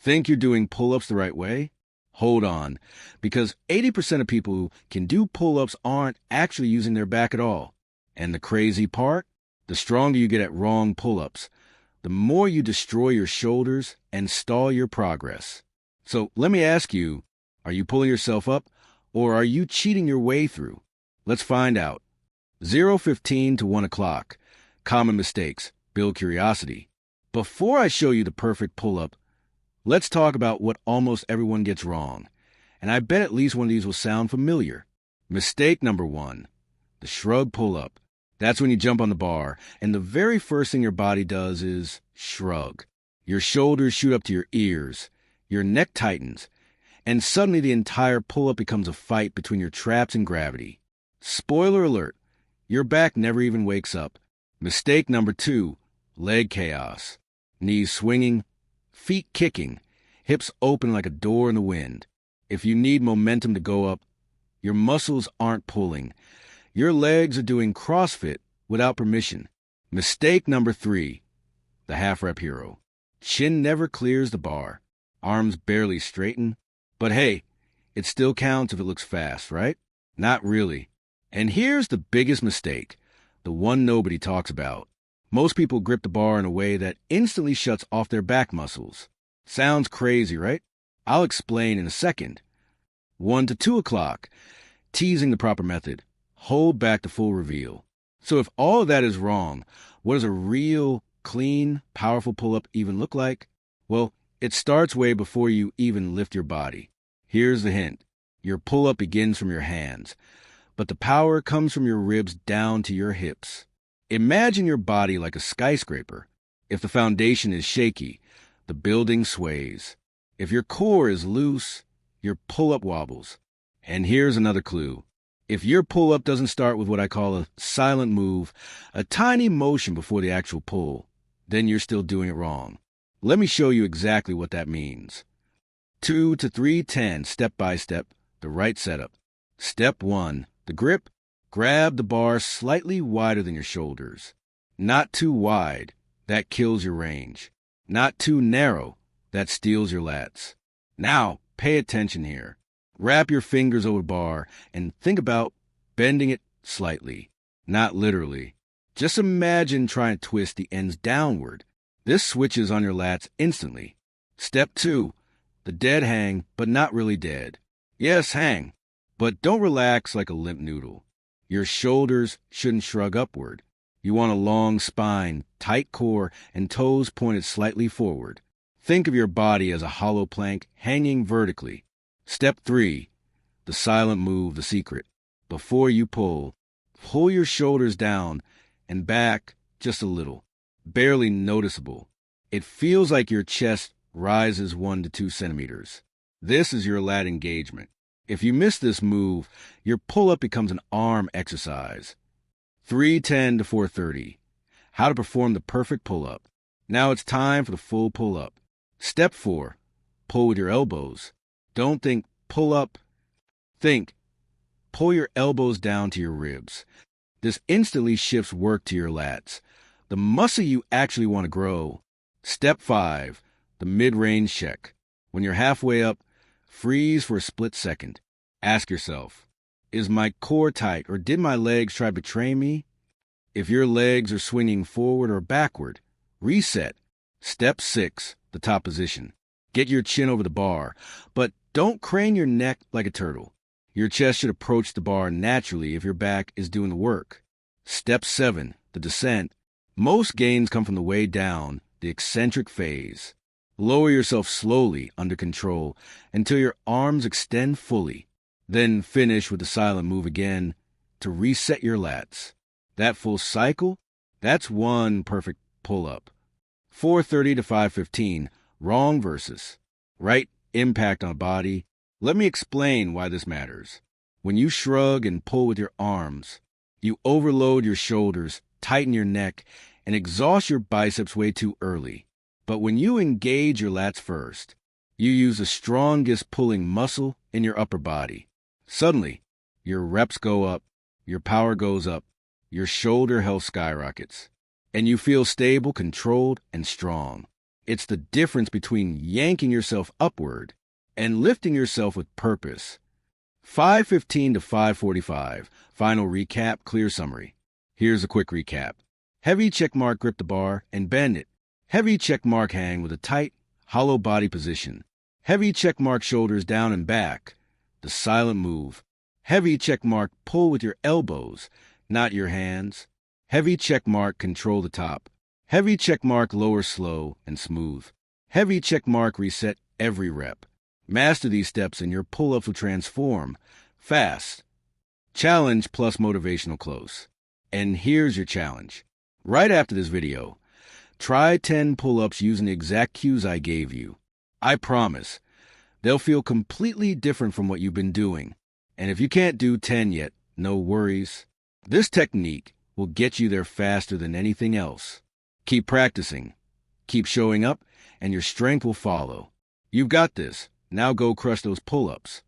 Think you're doing pull-ups the right way? Hold on, because 80% of people who can do pull-ups aren't actually using their back at all. And the crazy part? The stronger you get at wrong pull-ups, the more you destroy your shoulders and stall your progress. So let me ask you, are you pulling yourself up, or are you cheating your way through? Let's find out. 0:15 to 1 o'clock. Common mistakes. Build curiosity. Before I show you the perfect pull-up, let's talk about what almost everyone gets wrong. And I bet at least one of these will sound familiar. Mistake number 1. The shrug pull-up. That's when you jump on the bar, and the very first thing your body does is shrug. Your shoulders shoot up to your ears, your neck tightens, and suddenly the entire pull-up becomes a fight between your traps and gravity. Spoiler alert, your back never even wakes up. Mistake number 2, leg chaos. Knees swinging, feet kicking, hips open like a door in the wind. If you need momentum to go up, your muscles aren't pulling. Your legs are doing CrossFit without permission. Mistake number 3, the half-rep hero. Chin never clears the bar. Arms barely straighten. But hey, it still counts if it looks fast, right? Not really. And here's the biggest mistake, the one nobody talks about. Most people grip the bar in a way that instantly shuts off their back muscles. Sounds crazy, right? I'll explain in a second. 1 to 2 o'clock, teasing the proper method. Hold back the full reveal. So if all of that is wrong, what does a real, clean, powerful pull-up even look like? Well, it starts way before you even lift your body. Here's the hint. Your pull-up begins from your hands, but the power comes from your ribs down to your hips. Imagine your body like a skyscraper. If the foundation is shaky, the building sways. If your core is loose, your pull-up wobbles. And here's another clue. If your pull-up doesn't start with what I call a silent move, a tiny motion before the actual pull, then you're still doing it wrong. Let me show you exactly what that means. 2 to 3-10, step by step, the right setup. Step 1, the grip. Grab the bar slightly wider than your shoulders. Not too wide, that kills your range. Not too narrow, that steals your lats. Now, pay attention here. Wrap your fingers over the bar and think about bending it slightly, not literally. Just imagine trying to twist the ends downward. This switches on your lats instantly. Step 2, the dead hang, but not really dead. Yes, hang, but don't relax like a limp noodle. Your shoulders shouldn't shrug upward. You want a long spine, tight core, and toes pointed slightly forward. Think of your body as a hollow plank hanging vertically. Step 3, the silent move, the secret. Before you pull your shoulders down and back just a little, barely noticeable. It feels like your chest rises 1 to 2 centimeters. This is your lat engagement. If you miss this move, your pull-up becomes an arm exercise. 3:10 to 4:30. How to perform the perfect pull-up. Now it's time for the full pull-up. Step 4, pull with your elbows. Don't think pull up. Think pull your elbows down to your ribs. This instantly shifts work to your lats, the muscle you actually want to grow. Step 5, the mid-range check. When you're halfway up, freeze for a split second. Ask yourself, is my core tight or did my legs try to betray me? If your legs are swinging forward or backward, reset. Step 6, the top position. Get your chin over the bar, but don't crane your neck like a turtle. Your chest should approach the bar naturally if your back is doing the work. Step 7, the descent. Most gains come from the way down, the eccentric phase. Lower yourself slowly, under control, until your arms extend fully. Then finish with the silent move again to reset your lats. That full cycle, that's one perfect pull-up. 4:30 to 5:15, wrong versus right impact on body. Let me explain why this matters. When you shrug and pull with your arms, you overload your shoulders, tighten your neck, and exhaust your biceps way too early. But when you engage your lats first, you use the strongest pulling muscle in your upper body. Suddenly, your reps go up, your power goes up, your shoulder health skyrockets, and you feel stable, controlled, and strong. It's the difference between yanking yourself upward and lifting yourself with purpose. 5:15 to 5:45. Final recap, clear summary. Here's a quick recap. Heavy checkmark grip the bar and bend it. Heavy checkmark hang with a tight, hollow body position. Heavy checkmark shoulders down and back. The silent move. Heavy checkmark pull with your elbows, not your hands. Heavy checkmark control the top. Heavy checkmark lower slow and smooth. Heavy checkmark reset every rep. Master these steps and your pull-ups will transform fast. Challenge plus motivational close. And here's your challenge. Right after this video, try 10 pull-ups using the exact cues I gave you. I promise, they'll feel completely different from what you've been doing. And if you can't do 10 yet, no worries. This technique will get you there faster than anything else. Keep practicing, keep showing up, and your strength will follow. You've got this. Now go crush those pull-ups.